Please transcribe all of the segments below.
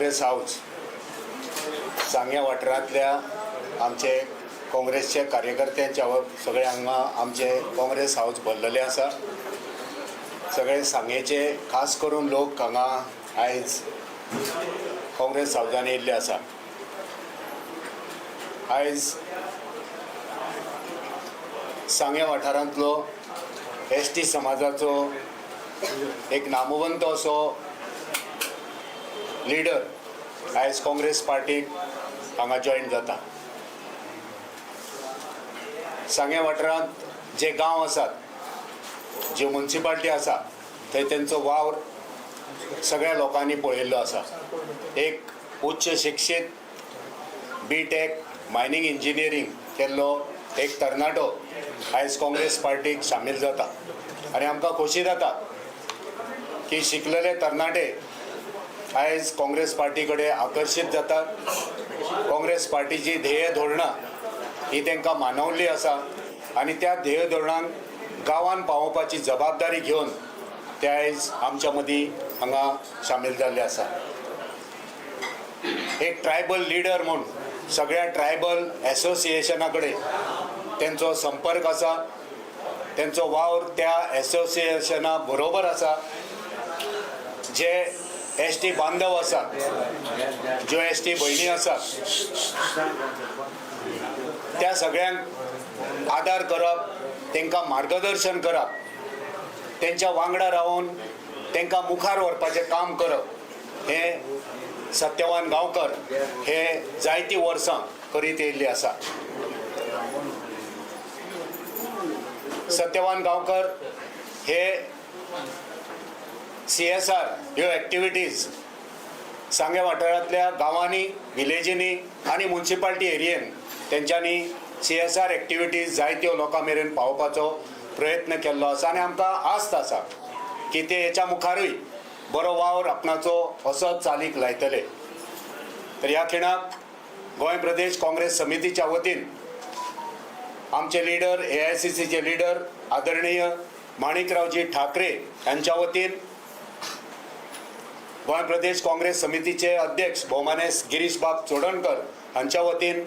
Congress house सांग्या वाठारांतल्या आमचे काँग्रेसचे कार्यकर्त्यांच्या सगळे हांगा आमचे काँग्रेस हाऊस भरलेले आसा। सगळे सांगेचे खास करून लोक हांगा आयज काँग्रेस हाऊसान येयल्ले आसा। आयज सांग्या वाठारांतलो एसटी समाजाचो एक नामवंत असो लीडर आयज काँग्रेस पार्टीक हांगा जॉईन जाता। सांग्या वाठारांत जे गांव आसात, जे म्युनिसिपालिटी आसा, थंय तेंचो वावर सगळ्या लोकांनी पळयल्लो आसा। एक उच्च शिक्षीत B.Tech मायनिंग इंजिनियरींग केल्लो एक तरणाटो आयज काँग्रेस पार्टीक शामील जाता आनी आमकां खोशी जाता की शिकलेले तरणाटे आयज काँग्रेस पार्टी कडेन आकर्शीत जातात। काँग्रेस पार्टीची ध्येय धोरणां ही तांकां मानवल्ली आसा आनी त्या ध्येय धोरणांक गांवांत पावोवपाची जबाबदारी घेवन ते आयज आमच्या मदीं हांगा शामील जाल्ले आसा। एक ट्रायबल लीडर म्हूण सगळ्या ट्रायबल एसोसिएशना कडेन तेंचो संपर्क आसा, तेंचो वावर त्या एसोसिएशना बरोबर आसा। जे एसटी बांधव आसात, ज्यो एसटी भयणी आसात, त्या सगळ्यांक आदार करप, तांकां मार्गदर्शन करप, तेंच्या वांगडा रावन तांकां मुखार व्हरपाचें काम करप हें सत्यवान गांवकर हे जायतीं वर्सां करीत येयल्ले आसा। सत्यवान गांवकर हे CSR ह्यो एक्टिविटीज सांग्या वाठारांतल्या गांवांनी, विलेजींनी आनी म्युनिसिपालिटी एरियेन तेंच्यांनी CSR एक्टिविटीज जायत्यो लोकां मेरेन पावोवपाचो प्रयत्न केल्लो आसा आनी आमकां आस्त आसा की ते हेच्या मुखारूय बरो वावर आपणाचो असोच चालीक लायतले। तर ह्या खिणाक गोंय प्रदेश काँग्रेस समितीच्या वतीन आमचे लीडर AICCचे लीडर आदरणीय माणिकरावजी ठाकरे यांच्या वतीन, गोंय प्रदेश काँग्रेस समितीचे अध्यक्ष भौमान्य गिरीश बाब चोडणकर हांच्या वतीन,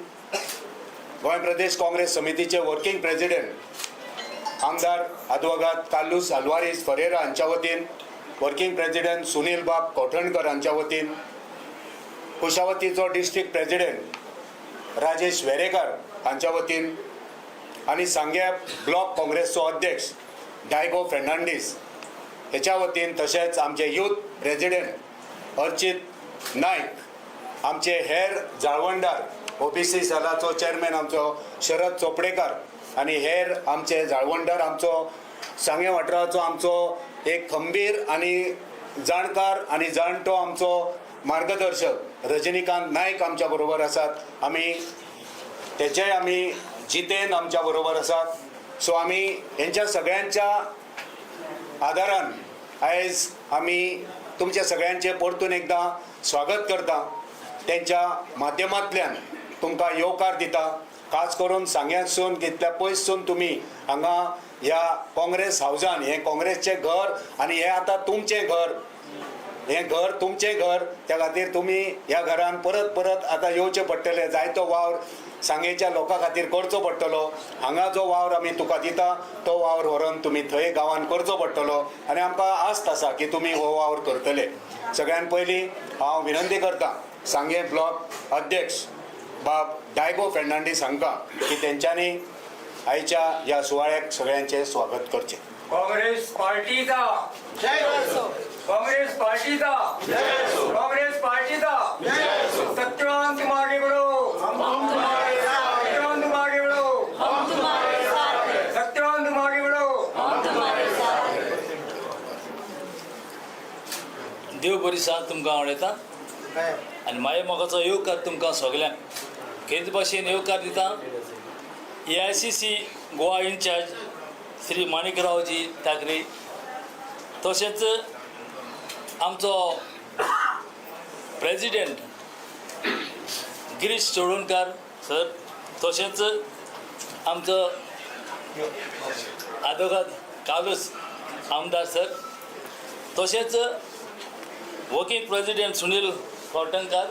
गोंय प्रदेश काँग्रेस समितीचे वर्किंग प्रेसिडेंट आमदार अद्वोगात कालूस आल्वारीस फरेरा हांच्या वतीन, वर्किंग प्रेसिडेंट सुनील बाब कोठणकर हांच्या वतीन, कुशावतीचो डिस्ट्रिक्ट प्रेसिडेंट राजेश वेरेकर हांच्या वतीन आनी सांग्या ब्लॉक काँग्रेसचो अध्यक्ष डायगो फेर्नांडीस हेच्या वतीन, तशेंच आमचे यूथ प्रेसिडेंट अर्चित नायक, आमचे हेर जाळवणदार OBC सेलाचो चेअरमॅन आमचो शरद चोपडेकर आनी हेर आमचे जाळवणदार, आमचो सांग्या वाठाराचो आमचो एक खंबीर आनी जाणकार आनी जाणटो आमचो मार्गदर्शक रजनीकांत नायक आमच्या बरोबर आसात। आमी जितेन आमच्या बरोबर आसात। सो आमी हेंच्या सगळ्यांच्या आदारान आयज आमी तुमच्या सगळ्यांचे परतून एकदां स्वागत करता। तेंच्या माध्यमांतल्यान तुमकां येवकार दिता। खास करून सांग्यासून कितल्या पयसून तुमी हांगा ह्या काँग्रेस हाऊसान, हें काँग्रेसचें घर आनी हें आतां तुमचें घर, हें घर तुमचें घर, त्या खातीर तुमी ह्या घरान परत परत आतां येवचें पडटलें। जायतो वावर सांगेच्या लोकां खातीर करचो पडटलो। हांगा जो वावर आमी तुका दिता तो वावर व्हरून तुमी थंय गांवांत करचो पडटलो आनी आमकां आस्त आसा की तुमी हो वावर करतले। सगळ्यान पयलीं हांव विनंती करतां सांगे ब्लॉक अध्यक्ष बाब डायगो फेर्नांडीस हांकां की तेंच्यांनी आयच्या ह्या सुवाळ्याक सगळ्यांचें स्वागत करचें। काँग्रेस पार्टीचा जय असो, काँग्रेस पार्टीचा जय असो, काँग्रेस पार्टीचा जय असो। सत्यवान तुम आगे बढ़ो, हम तुम्हारे साथ हैं, सत्यवान तुम आगे बढ़ो, हम तुम्हारे साथ हैं, सत्यवान तुम आगे बढ़ो। हम तुम्हारे साथ हैं। देव बरी साथ तुमकां आवडटा आनी माये मोगाचो येवकार तुमकां सगल्यांक केंद्र भाशेन येवकार दिता। AICC गोवा इन्चार्ज श्री माणिकरावजी ठाकरे, तशेंच आमचो प्रेसिडेंट गिरीश चोडणकर सर, तशेंच आमचो आदोगाद कालूस आमदार सर, तशेंच वर्किंग प्रेसिडेंट सुनील कवटणकार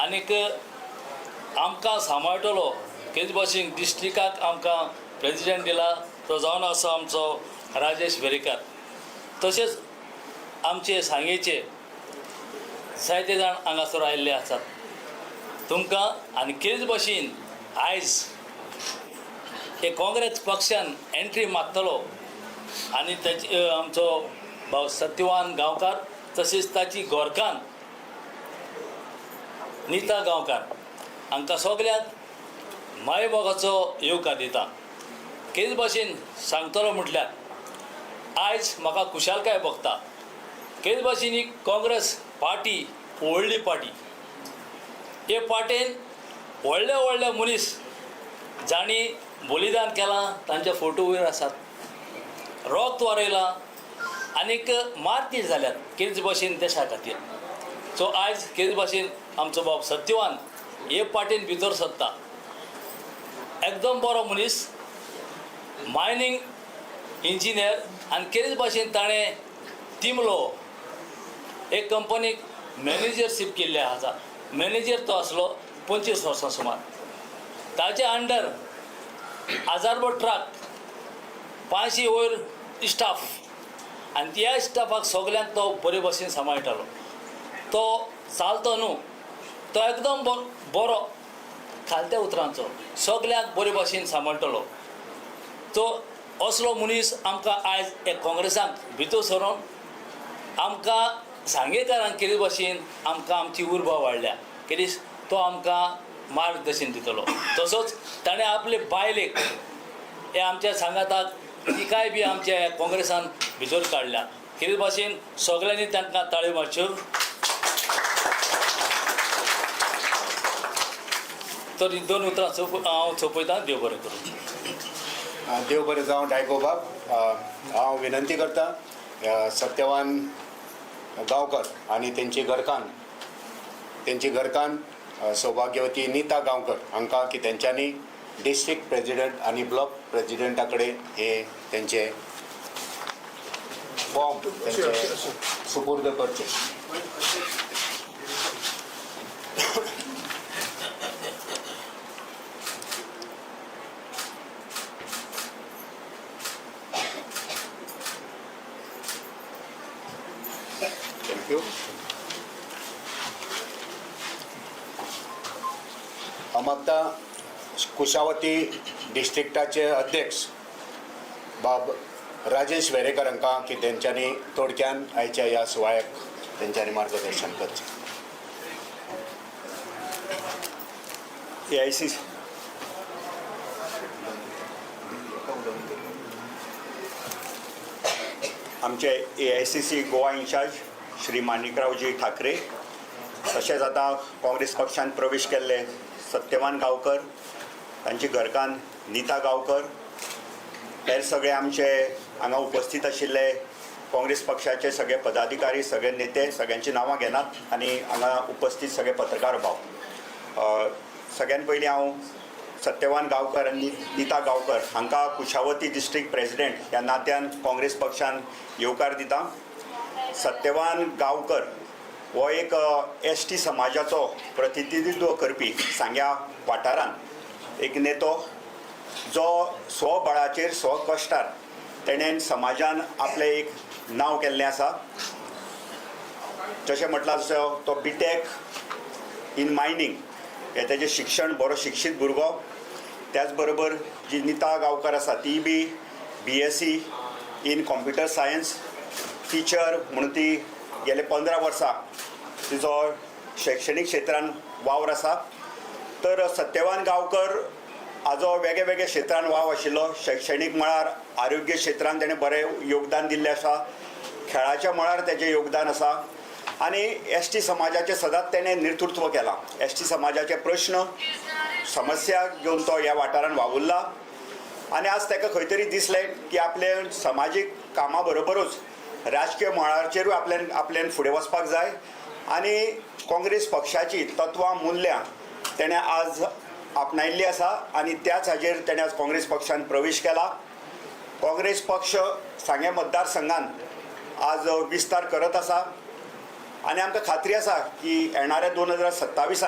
आनीक आमकां सांबाळटलो केज भाशेन डिस्ट्रिक्टाक आमकां प्रेजिडेंट दिला तो जावन आसा आमचो राजेश वेरेकार. तशेंच आमचे सांगेचे जायते जाण हांगासर आयिल्ले आसात. तुमकां आनी केज भाशेन आयज हे काँग्रेस पक्षान एंट्री मारतलो आनी ताची आमचो भाव सत्यवान गांवकार तशेंच ताची घोरकान नीता गांवकार हांकां सगल्यांक माय मोगाचो येवकार दिता. केज भाशेन सांगतलो म्हटल्यार आयज म्हाका खुशालकाय भोगता. केज भाशेन ही काँग्रेस पार्टी व्हडली पार्टी. हे पार्टेन व्हडले व्हडले मनीस जाणी बलिदान केलां तांचे फोटो वयर आसात, रोगत वारयलां आनीक मारतीर जाल्यात केज भाशेन देशा खातीर. सो आयज केज भाशेन आमचो बाब सत्यवान हे पार्टेन भितर सरता. एकदम बरो मनीस, मायनींग इंजिनियर आनी केज भाशेन ताणें तिमलो एक कंपनीक मॅनेजरशीप केल्ले आसा. मॅनेजर तो आसलो 25 वर्सां सुमार. ताचे अंडर 1000 ट्रक, 500 वयर स्टाफ आनी त्या स्टाफाक सगल्यांक तो बरे भशेन सांबाळटालो. तो चालतो न्हू, तो एकदम बरो खालत्या उतरांचो, सगल्यांक बरे भशेन सांबाळटलो. तो असलो मनीस आमकां आयज एक काँग्रेसांक भितर सरोन आमकां सांगेकारांक केले भशेन आमकां आमची उर्बा वाडल्या. कित्याक तो आमकां मार्गदर्शन दितलो. तसोच ताणें आपले बायलेक हे आमच्या सांगाताक तिकाय बी आमच्या काँग्रेसान भितर काडल्या. कितें भाशेन सगळ्यांनी तांकां ताळयो मारच्यो. तर ही 2 उतरां हांव सोंपयतां. देव बरें करूं. देव बरें जावं डायगो बाब. हांव विनंती करता सत्यवान गांवकर आनी तेंची घरकान सौभाग्यवती नीता गांवकर हांकां की तेंच्यांनी डिस्ट्रिक्ट प्रेजिडेंट आनी ब्लॉक प्रेजिडेंटा कडेन हे तेंचे फॉर्म तेंचे सुपूर्द करचे. थँक्यू. हांव मागता कुशावती डिस्ट्रिक्टाचे अध्यक्ष बाब राजेश वेरेकर हांकां की तेंच्यांनी थोडक्यान आयच्या ह्या सुवाळ्याक तेंच्यांनी मार्गदर्शन करचें. AICC आमचे AICC गोवा इन्चार्ज श्री माणिकरावजी ठाकरे, तशेंच आतां काँग्रेस पक्षांत प्रवेश केल्ले सत्यवान गांवकर, तांची घरकान नीता गांवकर, हेर सगळे आमचे हांगा उपस्थित आशिल्ले काँग्रेस पक्षाचे सगळे पदाधिकारी, सगळे नेते, सगळ्यांची नांवां घेनात आनी हांगा उपस्थित सगळे पत्रकार भाव. सगळ्यान पयलीं हांव सत्यवान गांवकर आनी नीता गांवकर हांकां कुशावती डिस्ट्रिक्ट प्रेजिडेंट ह्या नात्यान काँग्रेस पक्षान येवकार दिता. सत्यवान गांवकर हो एक ST समाजाचो प्रतिनिधित्व करपी सांग्या वाठारांत एक नेतो, जो स्वबळाचेर स्वकश्टार तेणेन समाजान आपलें एक नांव केल्लें आसा. जशें म्हटलां तसो तो BTech इन मायनींग हे तेजें शिक्षण, बरो शिक्षीत भुरगो. त्याच बरोबर जी नीता गांवकर आसा ती बी BSc in computer science teacher म्हणून ती गेले 15 वर्सां तिचो शैक्षणीक क्षेत्रान वावर आसा. तर सत्यवान गांवकर हाजो वेगळे वेगळे क्षेत्रान वाव आशिल्लो. शैक्षणीक मळार, आरोग्य क्षेत्रान तेणें बरें योगदान दिल्लें आसा, खेळाच्या मळार तेजें योगदान आसा आनी ST समाजाचें सदांच तेणें नेतृत्व केलां. ST समाजाचे प्रश्न, समस्या घेवन तो ह्या वाठारान वावुरला आनी आज ताका खंय तरी दिसलें की आपले समाजीक कामां बरोबरूच राजकीय मळाचेरूय आपल्यान फुडें वचपाक जाय आनी काँग्रेस पक्षाची तत्वां, मुल्यां तेणें आज आपणायिल्ली आसा आनी त्याच हाजेर तेणें आज काँग्रेस पक्षान प्रवेश केला. काँग्रेस पक्ष सांगे मतदारसंघान आज विस्तार करत आसा. आनी आमकां खात्री आसा की येणाऱ्या 2027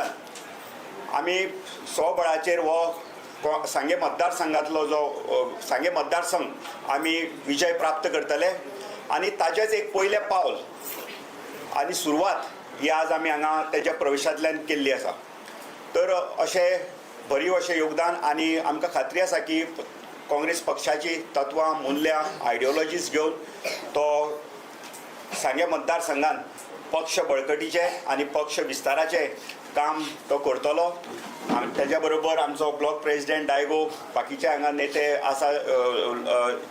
आमी स्वबळाचेर हो सांगे मतदारसंघातलो जो सांगे मतदारसंघ आमी विजय प्राप्त करतले आनी ताचेंच एक पयलें पावल आनी सुरवात ही आज आमी हांगा तेज्या प्रवेशांतल्यान केल्ली आसा. तर अशें भरीव अशें योगदान आनी आमकां खात्री आसा की काँग्रेस पक्षाची तत्वां मुल्यां आयडियोलॉजीज घेवन तो सांगे मतदारसंघान पक्ष बळकटीचें आनी पक्ष विस्ताराचें काम तो करतलो. तेज्या बरोबर आमचो ब्लॉक प्रेसिडेंट डायगो, बाकीचे हांगा नेते आसा,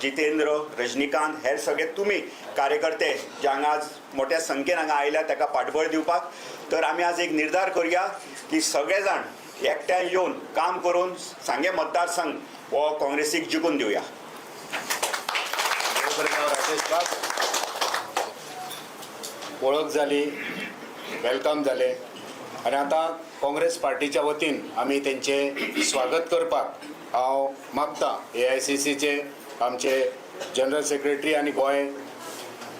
जितेंद्र, रजनीकांत, हेर सगळे तुमी कार्यकर्ते जे हांगा आज मोठ्या संख्येन हांगा आयल्या ताका फाटबळ दिवपाक. तर आमी आज एक निर्धार करुया की सगळे जाण एकठांय येवन काम करून सांगे मतदारसंघ हो काँग्रेसीक जिखून दिवया. राजेश बाब, वळख जाली, वेलकम जाले आनी आतां काँग्रेस पार्टीच्या वतीन आमी तेंचे स्वागत करपाक हांव मागतां AICCचे आमचे जनरल सेक्रेटरी आनी गोंय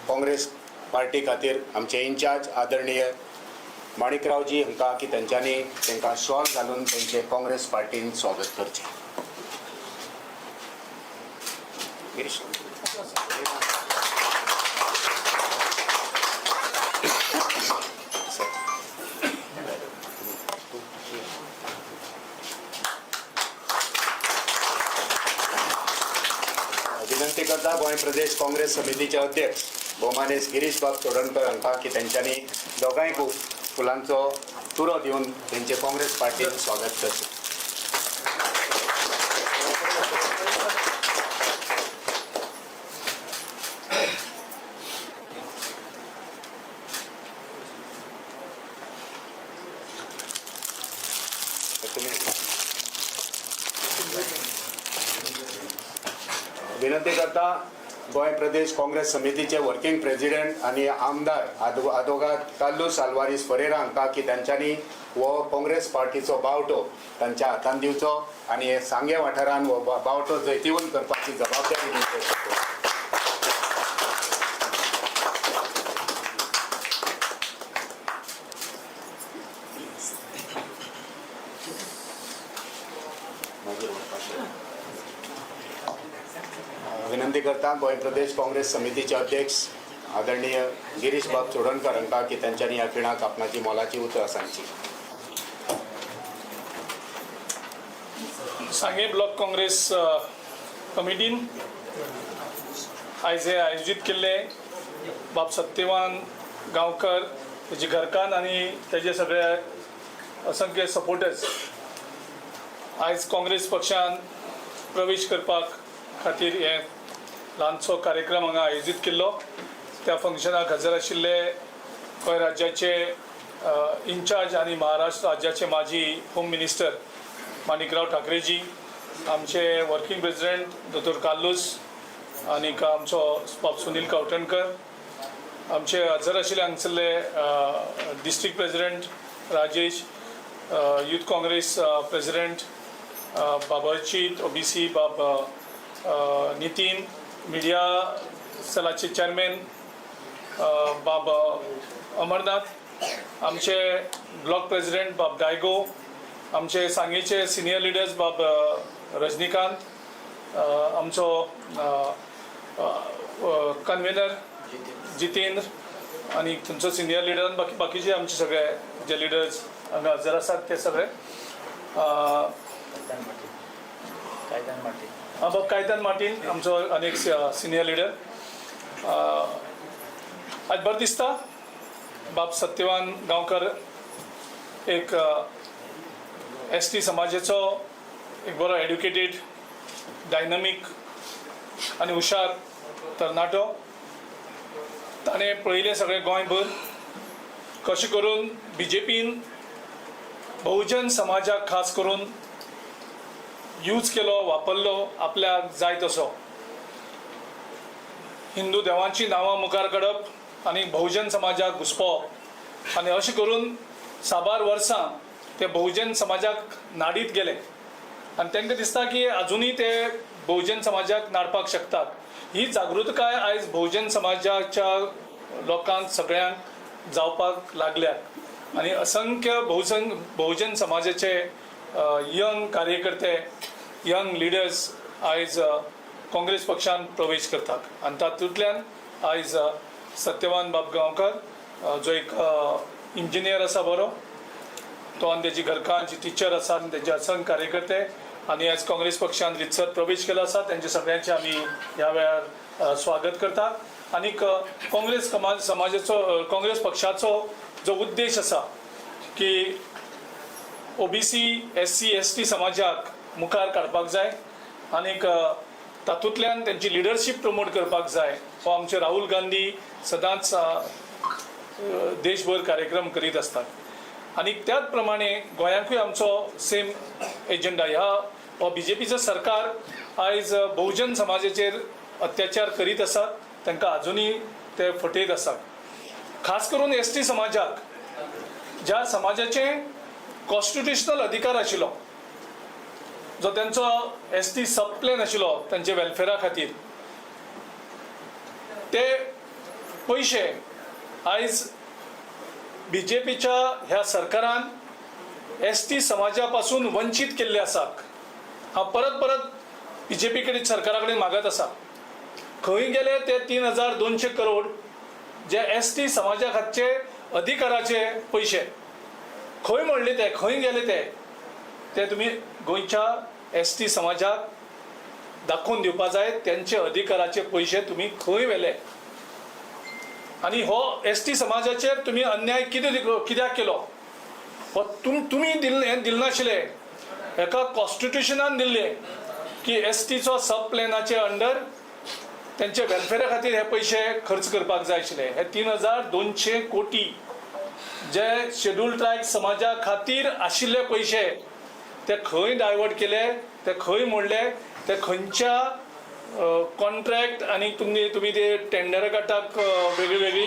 काँग्रेस पार्टी खातीर आमचे इन्चार्ज आदरणीय माणिकरावजी हांकां की तेंच्यांनी तांकां शॉल घालून तेंचे काँग्रेस पार्टीन स्वागत करचें. गिरीश विनंती करता गोंय प्रदेश काँग्रेस समितीचे अध्यक्ष भोवमानेस गिरीश बाब चोडणकर हांकां की तेंच्यांनी दोगांयकूय फुलांचो तुरो दिवन तेंचे काँग्रेस पार्टीन स्वागत करचें. विनंती करता गोंय प्रदेश काँग्रेस समितीचे वर्किंग प्रेसिडेंट आनी आमदार आदवोगाद कार्लोस आल्वारीस फरेरा हांकां की तेंच्यांनी हो काँग्रेस पार्टीचो बावटो तांच्या हातान दिवचो आनी हे सांगे वाठारान हो बावटो जैतिवंत करपाची जबाबदारी दिवची. विनंती करता गोंय प्रदेश काँग्रेस समितीचे अध्यक्ष आदरणीय गिरीश बाब चोडणकर हांकां की तेंच्यांनी ह्या खिणाक आपणाची मोलाची उतरां सांगची. सांगे ब्लॉक काँग्रेस कमिटीन आयज हे आयोजीत केल्ले बाब सत्यवान गांवकर, तेजी घरकान्न आनी तेजे सगळे असंख्य सपोर्टर्स आयज काँग्रेस पक्षान प्रवेश करपाक खातीर हे ल्हानसो कार्यक्रम हांगा आयोजीत केल्लो. त्या फंक्शनाक हजर आशिल्ले गोंय राज्याचे इन्चार्ज आनी महाराष्ट्र राज्याचे माजी होम मिनिस्टर माणिकराव ठाकरेजी, आमचे वर्किंग प्रेसिडेंट दोतोर कार्लोस आनी आमचो बाब सुनील कवठणकर, आमचे हजर आशिल्ले हांगसरले district president Rajesh, youth Congress president बाब अर्चित, OBC बाब नितीन, मिडिया सेलाचे चेअरमॅन बाब अमरनाथ, आमचे ब्लॉक प्रेसिडेंट बाब डायगो, आमचे सांगेचे सिनियर लिडर्स बाब रजनीकांत, आमचो कन्व्हेनर जितेंद्र आनी थंयचो सिनियर लिडर, बाकीचे आमचे सगळे जे लिडर्स हांगा हजर आसात ते सगळे. बाब कायतान मार्टीन आमचो अनेक सिनियर लिडर. आज बरें दिसता बाब सत्यवान गांवकर एक ST समाजाचो एक बरो एड्युकेटेड, डायनामीक आनी हुशार तरणाटो. ताणें पळयलें सगळें गोंयभर कशें करून BJPन बहुजन समाजाक खास करून यूज केलो, वापरलो आपल्याक जाय तसो. हिंदू देवांची नांवां मुखार काडप आनी बहुजन समाजाक घुसपावप आनी अशें करून साबार वर्सां ते बहुजन समाजाक नाडीत गेले आनी तांकां दिसता की अजुनूय ते बहुजन समाजाक नाडपाक शकतात. ही जागृताय आयज बहुजन समाजाच्या लोकांक सगळ्यांक जावपाक लागल्यात आणि असंख्य बहुजन समाजाचे यंग कार्यकर्ते यंग लिडर्स आयज काँग्रेस पक्षान प्रवेश करतात आणि तातूंतल्यान आयज सत्यवान बाब गांवकर जो एक इंजिनियर आसा बरो तो आनी तेजी घरकांची टिचर आसा आनी तेजे असंख्य कार्यकर्ते आनी आज काँग्रेस पक्षान रितसर प्रवेश केला आसा त्यांचे सगळ्यांचे आमी ह्या वेळार स्वागत करतात आनी काँग्रेस समाजाचो काँग्रेस पक्षाचो जो उद्देश आसा की OBC SC ST समाजाक मुखार काडपाक जाय आनीक तातूंतल्यान त्यांची लिडरशीप प्रमोट करपाक जाय हो आमचे राहुल गांधी सदांच देशभर कार्यक्रम करीत असतात आणि त्याच प्रमाणे गोंयांकूय आमचो सेम एजेंडा ह्या BJPचं सरकार आयज बहुजन समाजाचेर अत्याचार करीत आसात तांकां अजुनूय ते फटयत आसात खास करून ST समाजाक ज्या समाजाचे कॉन्स्टिट्युशनल अधिकार आशिल्लो जो त्यांचो ST सब प्लॅन आशिल्लो तांचे वेलफेअरा खातीर ते पयशे आयज BJPच्या ह्या सरकारान ST समाजा पासून वंचित केल्ले आसात हांव परत BJP कडेन सरकारा कडेन मागत आसा खंय गेले ते 3200 करोड जे ST समाजा खातीरचे अधिकाराचे पयशे खंय म्हणले ते खंय गेले ते तुमी गोंयच्या ST समाजाक दाखोवन दिवपा जाय त्यांचे अधिकाराचे पयशे तुमी खंय व्हेले आणि हो ST समाजाचेर तुमी अन्याय कित्याक केलो हो तुमी दिल नाशिल्ले एका कॉन्स्टिट्युशनान दिल्ले की STचो सब प्लॅनाचे अंडर त्यांचे वेलफेअरा खातीर हे पयशे खर्च करपाक जाय आशिल्ले हे 3200 कोटी जे शेड्यूल ट्रायब समाजा खातीर आशिल्ले पयशे ते खंय डायवर्ट केले ते खंय मोडले ते खंयच्या कॉन्ट्रॅक्ट आणि तुम्ही ते टेंडर काडटात वेगळी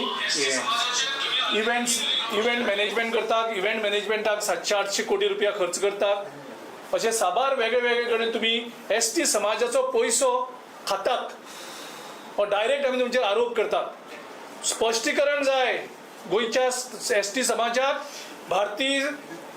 इव्हेंट मॅनेजमेंट करतात इव्हेंट मॅनेजमेंटाक 700-800 कोटी रुपया खर्च करतात अशे साबार वेगळे कडेन तुम्ही ST समाजाचो पयसो खातात हो डायरेक्ट आमी तुमचेर आरोप करतात स्पश्टीकरण जाय गोंयच्या ST समाजाक भारतीय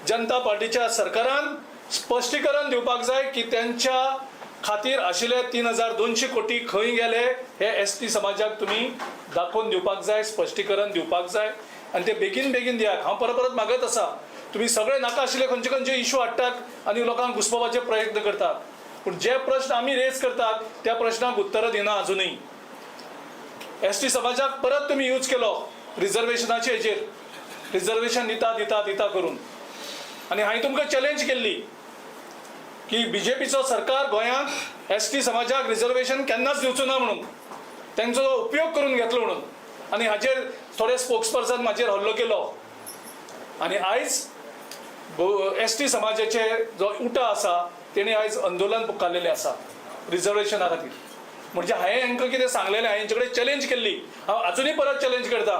जनता पार्टीच्या सरकारान स्पश्टीकरण दिवपाक जाय की त्यांच्या खातीर आशिल्ले 3200 कोटी खंय गेले हे ST समाजाक तुम्ही दाखोवन दिवपाक जाय स्पश्टीकरण दिवपाक जाय आणि ते बेगीन दियात हांव परत मागत आसा तुम्ही सगळे नाका आशिल्ले खंयचे इश्यू हाडटात आनी लोकांक घुसपावपाचे प्रयत्न करतात पूण जे प्रश्न आमी रेज करतात त्या प्रश्नाक उत्तरां दिना अजुनूय ST समाजाक परत तुम्ही यूज केलो रिजर्वेशनाचे हेजेर रिजर्वेशन दिता करून आणि हांवें तुमकां चॅलेंज केल्ली की BJPचो सरकार गोंयांत ST समाजाक रिजर्वेशन केन्नाच दिवचो ना म्हणून त्यांचो उपयोग करून घेतलो म्हणून आणि हाजेर थोडे स्पोक्सपर्सन म्हाजेर हल्लो केलो आणि आयज ST समाजाचे जो उठा आसा तेणी आयज आंदोलन पुकारलेले आसा रिजर्वेशना खातीर म्हणजे हांवें हांकां कितें सांगलेलें हांवें हेंचे कडेन चॅलेंज केल्ली हांव अजुनूय परत चॅलेंज करता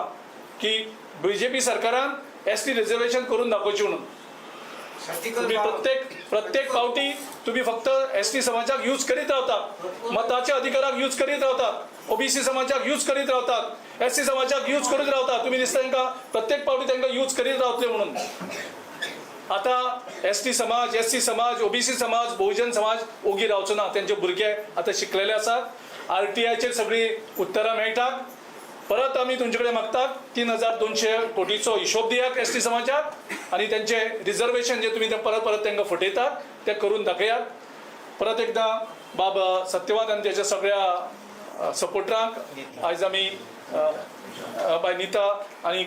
की BJP सरकारान ST रिजर्वेशन करून दाखोवची म्हणून तुम्ही प्रत्येक पावटी तुम्ही फक्त ST समाजाक यूज करीत रावतात मताच्या अधिकाराक यूज करीत रावतात OBC समाजाक यूज करीत रावतात SC समाजाक यूज करीत रावतात तुम्ही दिसता तांकां प्रत्येक पावटी तांकां यूज करीत रावतले म्हणून आता ST समाज SC समाज OBC समाज बहुजन समाज ओगी रावचो ना त्यांचे भुरगे आता शिकलेले आसात RTIचेर सगळी उत्तरां मेळटात परत आमी तुमचे कडेन मागतात 3200 कोटीचो हिशोब दियात ST समाजाक आणि त्यांचे रिजर्वेशन जे तुम्ही परत तांकां फटयतात ते करून दाखयात परत एकदा बाब सत्यवान आणि त्याच्या सगळ्या सपोर्टरांक आयज आमी बाय नीता आणि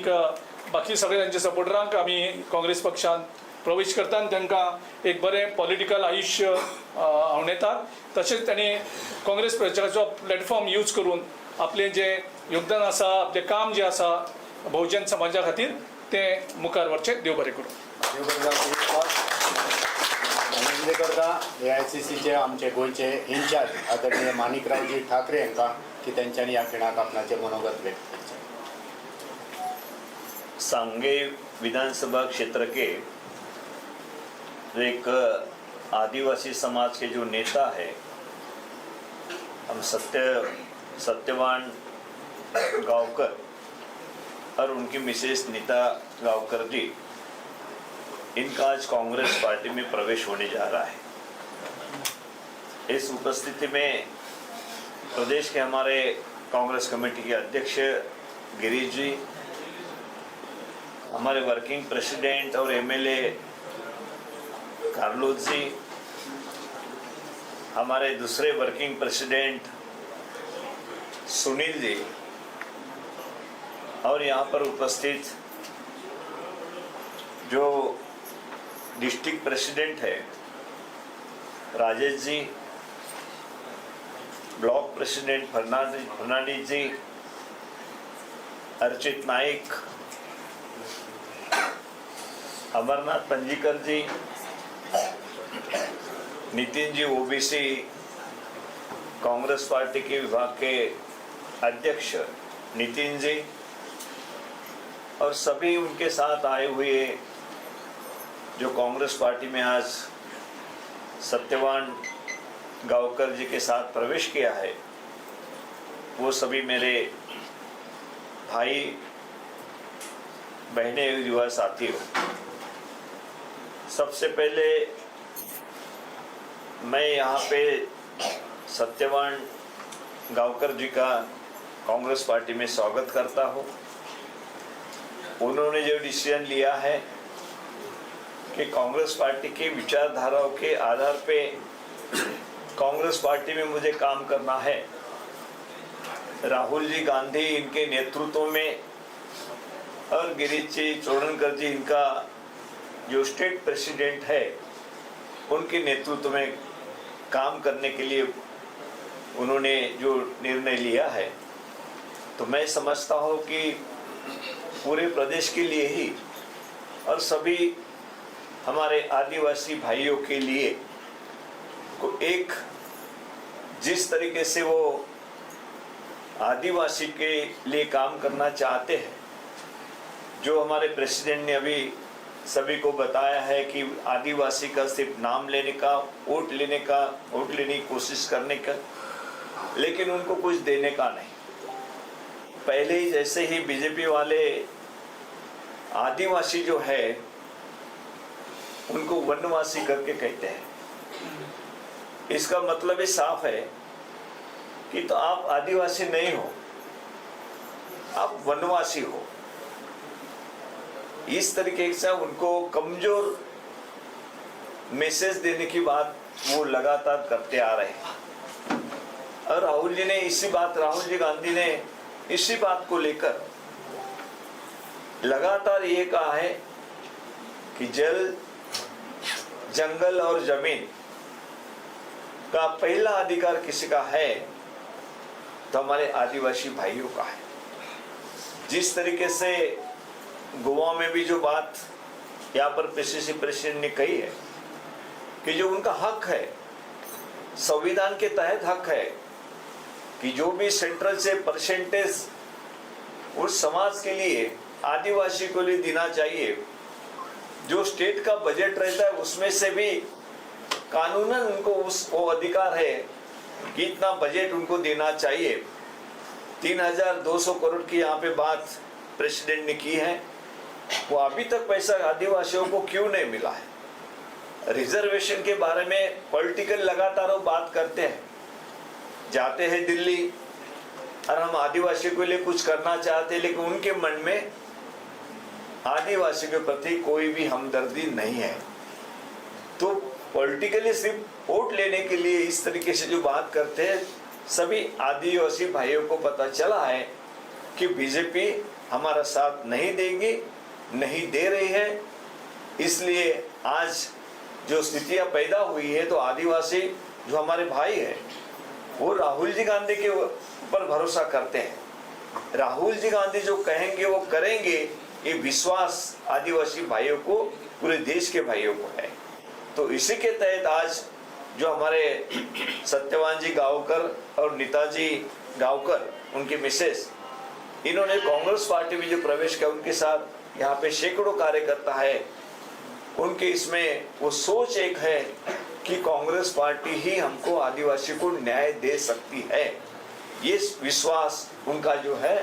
बाकी सगळे त्यांच्या सपोर्टरांक आमी काँग्रेस पक्षान प्रवेश करता आणि तांकां एक बरें पॉलिटिकल आयुश्य आवडतात तशेंच तांणी काँग्रेस पक्षाचो प्लॅटफॉर्म यूज करून आपले जे योगदान आसा आपले काम जे आसा बहुजन समाजा खातीर ते मुखार व्हरचें देव बरें करूं आनंद करता AICCचे आमचे गोंयचे इन्चार्ज आदरणीय माणिकरावजी ठाकरे हांकां की तेंच्यांनी ह्या खिणाक आपणाचें मनोगत व्यक्त करचें सांगे विधानसभा क्षेत्र के जो एक आदिवासी समाज के जो नेता है हम सत्यवान गांवकर और उनकी मिसेस नीता गावकर जी, इनका आज कांग्रेस पार्टी में प्रवेश होने जा रहा है। इस उपस्थिति में प्रदेश के हमारे कांग्रेस कमेटी के अध्यक्ष गिरीश जी, हमारे वर्किंग प्रेसिडेंट और एमएलए कार्लोस जी, हमारे दूसरे वर्किंग प्रेसिडेंट सुनील जी, और यहाँ पर उपस्थित जो डिस्ट्रिक्ट प्रेसिडेंट है राजेश जी, ब्लॉक प्रेसिडेंट फर्नांडिस जी, अर्चित नाइक, अमरनाथ पंजीकर जी, नितिन जी ओबीसी कांग्रेस पार्टी के विभाग के अध्यक्ष नितिन जी, और सभी उनके साथ आए हुए जो कांग्रेस पार्टी में आज सत्यवान गावकर जी के साथ प्रवेश किया है, वो सभी मेरे भाई बहने युवा साथी हो। सबसे पहले मैं यहाँ पे सत्यवान गावकर जी का कांग्रेस पार्टी में स्वागत करता हूँ। उन्होंने जो डिसीजन लिया है कि कांग्रेस पार्टी की विचारधाराओं के आधार पे कांग्रेस पार्टी में मुझे काम करना है। राहुल जी गांधी इनके नेतृत्व में और गिरीश जी चोडनकर जी इनका जो स्टेट प्रेसिडेंट है उनके नेतृत्व में काम करने के लिए उन्होंने जो निर्णय लिया है, तो मैं समझता हूँ कि पूरे प्रदेश के लिए ही और सभी हमारे आदिवासी भाइयों के लिए को एक जिस तरीके से वो आदिवासी के लिए काम करना चाहते हैं, जो हमारे प्रेसिडेंट ने अभी सभी को बताया है कि आदिवासी का सिर्फ नाम लेने का, वोट लेने की कोशिश करने का, लेकिन उनको कुछ देने का नहीं। पहले ही जैसे ही बीजेपी वाले आदिवासी जो है उनको वनवासी करके कहते हैं। इसका मतलब ये साफ है कि तो आप आदिवासी नहीं हो, आप वनवासी हो। इस तरीके से उनको कमजोर मैसेज देने की बात वो लगातार करते आ रहे हैं। और राहुल जी गांधी ने इसी बात को लेकर लगातार ये कहा है कि जल, जंगल और जमीन का पहला अधिकार किसी का है तो हमारे आदिवासी भाइयों का है। जिस तरीके से गोवा में भी जो बात यहाँ पर पीसीसी प्रेसिडेंट ने कही है कि जो उनका हक है, संविधान के तहत हक है कि जो भी सेंट्रल से परसेंटेज उस समाज के लिए, आदिवासी को लिए देना चाहिए। जो स्टेट का बजट रहता है उसमें से भी कानूनन उनको वो अधिकार है कि इतना बजट उनको देना चाहिए। 3200 करोड़ की यहाँ पे बात प्रेसिडेंट ने की है, वो अभी तक पैसा आदिवासियों को क्यों नहीं मिला है। रिजर्वेशन के बारे में पॉलिटिकल लगातार वो बात करते हैं, जाते हैं दिल्ली और हम आदिवासी के लिए कुछ करना चाहते हैं, लेकिन उनके मन में आदिवासी के प्रति कोई भी हमदर्दी नहीं है। तो पॉलिटिकली सिर्फ वोट लेने के लिए इस तरीके से जो बात करते हैं, सभी आदिवासी भाइयों को पता चला है कि बीजेपी हमारा साथ नहीं देगी, नहीं दे रही है। इसलिए आज जो स्थितियां पैदा हुई है, तो आदिवासी जो हमारे भाई हैं वो राहुल जी गांधी के ऊपर भरोसा करते हैं। राहुल जी गांधी जो कहेंगे वो करेंगे, ये विश्वास आदिवासी भाइयों को, पूरे देश के भाइयों को है। तो इसी के तहत आज जो हमारे सत्यवान जी गावकर और नीताजी गावकर, उनके मिसेस, इन्होंने कांग्रेस पार्टी में जो प्रवेश किया, उनके साथ यहाँ पे सैकड़ों कार्यकर्ता है। उनके इसमें वो सोच एक है कि कांग्रेस पार्टी ही हमको, आदिवासी को न्याय दे सकती है। ये विश्वास उनका जो है,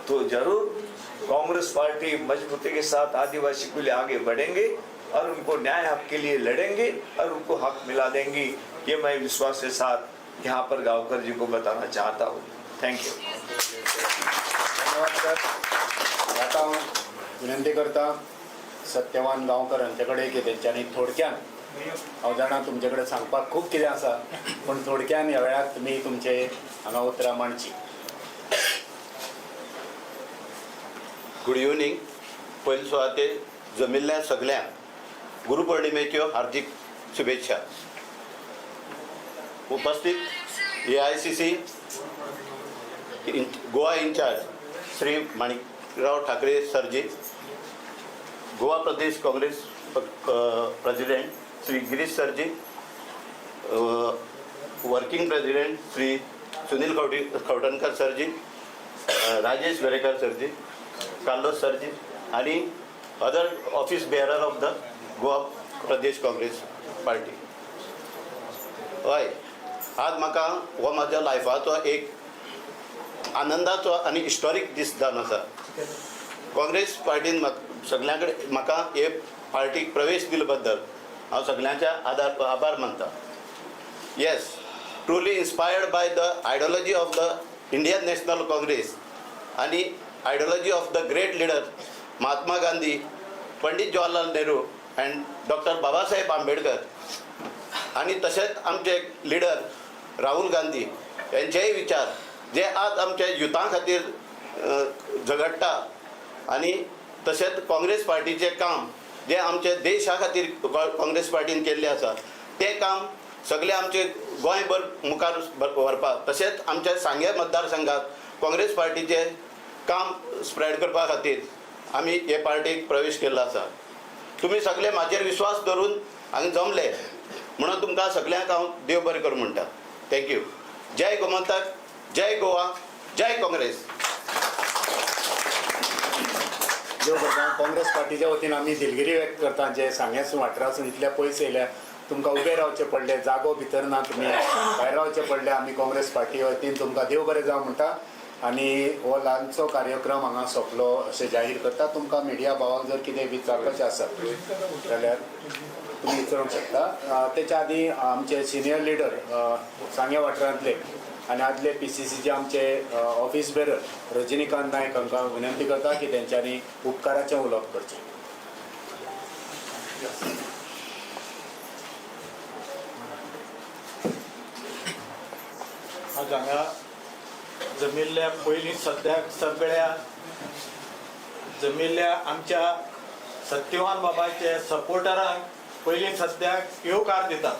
तो जरूर कांग्रेस पार्टी मजबूती के साथ आदिवासी के लिए आगे बढ़ेंगे और उनको न्याय हक के लिए लड़ेंगे और उनको हक मिला देंगी। ये मैं विश्वास के साथ यहाँ पर गावकर जी को बताना चाहता हूँ। Thank you. धन्यवाद सर. आता हांव विनंती करता सत्यवान गांवकर हांचे कडेन की तेंच्यांनी थोडक्यान, हांव जाणा तुमचे कडेन सांगपाक खूब कितें आसा, पूण थोडक्यान ह्या वेळार तुमी तुमचे हांगा उतरां मांडची. Good evening. पयलीं सुवाते जमिल्ल्या सगळ्यांक गुरुपौर्णिमेच्यो हार्दिक शुभेच्छा. उपस्थित AICC गोवा इंचार्ज श्री माणिकराव ठाकरे सरजी, गोवा प्रदेश काँग्रेस प्रेसिडेंट श्री गिरीश सरजी, वर्किंग प्रेसिडेंट श्री सुनील खवटणकर सरजी, राजेश वेरेकर सरजी, कार्लोस सरजी आणि other office बेअरर of the Goa Pradesh Congress party. हय, आज म्हाका हो म्हाज्या लायफाचो एक आनंदाचो आनी हिस्टॉरीक दीस जावन आसा. काँग्रेस पार्टीन सगळ्यां कडेन म्हाका हे पार्टीक प्रवेश दिले बद्दल हांव सगळ्यांचे आभार मानता. Yes, truly inspired by the ideology of the Indian National Congress आणि ideology of the great leader Mahatma Gandhi, Pandit Jawaharlal Nehru and doctor Babasaheb Ambedkar आणि तसेच आमचे लीडर राहुल गांधी यांचेही विचार जे आज आमच्या युथा खातीर झगडटा आणि तसेच काँग्रेस पार्टीचे काम जे आमच्या देशा खातीर काँग्रेस पार्टीन केल्लें आसा ते काम सगळे आमचे गोंयभर मुखार व्हरपाक, तशेंच आमच्या सांगे मतदारसंघात काँग्रेस पार्टीचे काम स्प्रेड करपा खातीर आमी हे पार्टीक प्रवेश केल्लो आसा. तुमी सगळे म्हाजेर विश्वास धरून हांगा जमले म्हणून तुमकां सगळ्यांक हांव देव बरें करूं म्हणटा. थँक्यू. जय गोमंतक, जय गोवा, जय काँग्रेस. देव करता. काँग्रेस पार्टीच्या वतीन आमी दिलगिरी व्यक्त करता जे सांग्यासून वाठारासून इतले पयस येयल्या, तुमकां उबे रावचें पडलें, जागो भितर ना, तुमी भायर रावचें पडलें. आमी काँग्रेस पार्टी वतीन तुमकां देव बरें जावं म्हणटा आनी हो ल्हानसो कार्यक्रम हांगा सोंपलो अशें जाहीर करता. तुमकां मिडिया भावाक जर कितें विचारपाचें आसत जाल्यार तुमी विचारूंक शकता. तेच्या आदी आमचे सिनियर लिडर सांगे वाठारांतले आनी आदले PCCचे आमचे ऑफिस बेरर रजनीकांत नायक हांकां विनंती करता की तेंच्यांनी उपकाराचें उलोवप करचें. आज हांगा जमिल्ल्या पयलीं सद्याक सगळ्या जमिल्ल्या आमच्या सत्यवान बाबाचे सपोर्टरांक पयलीं सद्याक येवकार दिता.